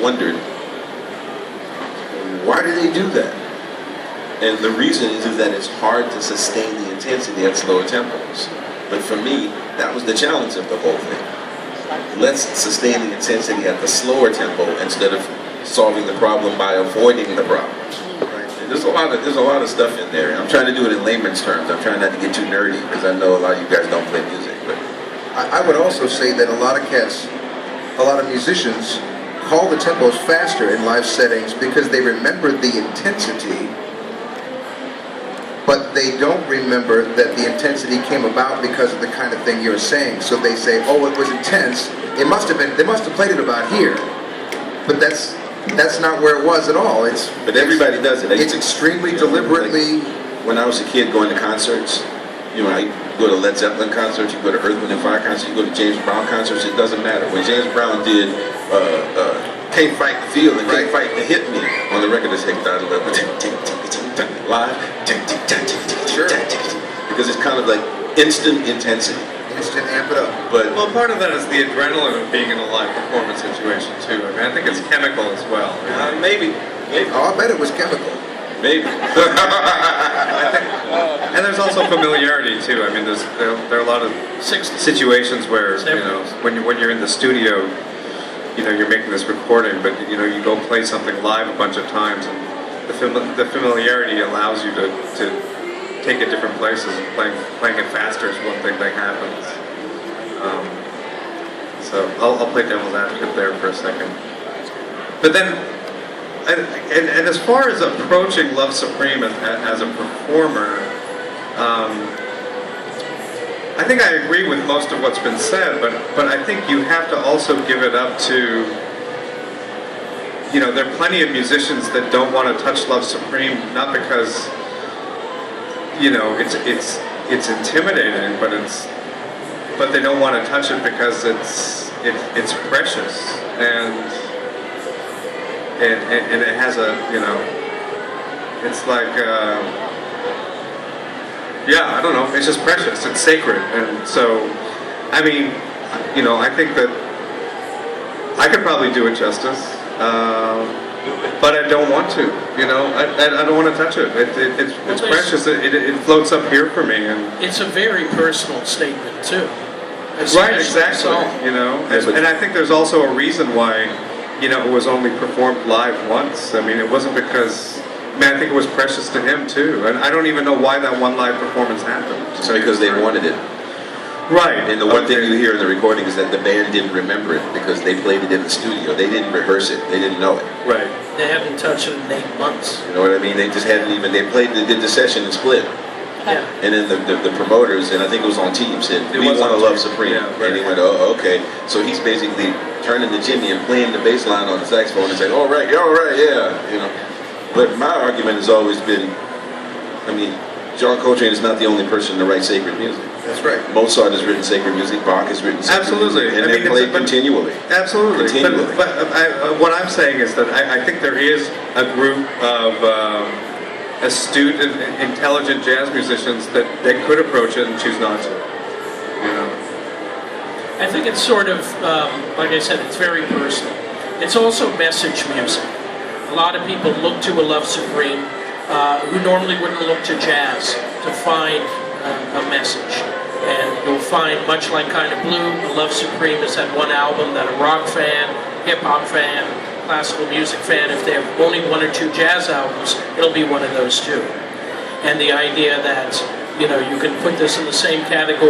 wondered, why do they do that? And the reason is that it's hard to sustain the intensity at slower tempos. But for me, that was the challenge of the whole thing. Let's sustain the intensity at the slower tempo instead of solving the problem by avoiding the problem. Right? There's a lot of stuff in there. I'm trying to do it in layman's terms. I'm trying not to get too nerdy because I know a lot of you guys don't play music. But I would also say that a lot of musicians call the tempos faster in live settings because they remember the intensity, but they don't remember that the intensity came about because of the kind of thing you're saying. So they say, oh, it was intense. They must have played it about here. But that's not where it was at all. But everybody does it. It's extremely deliberately. Like when I was a kid going to concerts, you know, I go to Led Zeppelin concerts, you go to Earth, Wind and Fire concerts, you go to James Brown concerts, it doesn't matter. When James Brown did Can't Fight the Feel and Can't Fight the Hit Me on the record, it's live, Sure. because it's kind of like instant intensity. Instant amp it up. But well, part of that is the adrenaline of being in a live performance situation too. I mean, I think it's chemical as well. maybe. Oh, I bet it was chemical. Maybe. And there's also familiarity too. I mean, there are a lot of situations where, you know, when you're in the studio, you know, you're making this recording, but you know, you go play something live a bunch of times, and the familiarity allows you to take it different places. And playing it faster is one thing that happens. So I'll play devil's advocate there for a second. But then, and as far as approaching Love Supreme as a performer, I think I agree with most of what's been said, but I think you have to also give it up to, you know, there are plenty of musicians that don't want to touch Love Supreme, not because, you know, it's intimidating, but they don't want to touch it because it's precious and it has a, you know, it's like, yeah, I don't know, it's just precious, it's sacred. And so, I mean, you know, I think that I could probably do it justice, but I don't want to, you know, I don't want to touch it. It's precious, it floats up here for me. And it's a very personal statement too. Right, exactly, you know, and I think there's also a reason why, you know, it was only performed live once. I mean, it wasn't because, I mean, I think it was precious to him too, and I don't even know why that one live performance happened. it's because they wanted it. Right. And the one thing you hear in the recording is that the band didn't remember it because they played it in the studio. They didn't rehearse it. They didn't know it. Right. They haven't touched it in 8 months. You know what I mean? They just hadn't even, they did the session and split. Yeah. And then the promoters, and I think it was on Team, said, we want to Love Supreme. Yeah, right. And he went, oh, okay. So he's basically turning the Jimmy and playing the bass line on the saxophone and saying, all right, yeah, you know. But my argument has always been, I mean, John Coltrane is not the only person to write sacred music. That's right. Mozart has written sacred music, Bach has written sacred Absolutely. music, and I mean, they're played continually. Absolutely. Continually. But what I'm saying is that I think there is a group of astute and intelligent jazz musicians that could approach it and choose not to. You know. I think it's sort of, like I said, it's very personal. It's also message music. A lot of people look to a Love Supreme who normally wouldn't look to jazz to find a message. And you'll find, much like Kind of Blue, a Love Supreme is that one album that a rock fan, hip-hop fan, classical music fan, if they have only 1 or 2 jazz albums, it'll be one of those 2. And the idea that, you know, you can put this in the same category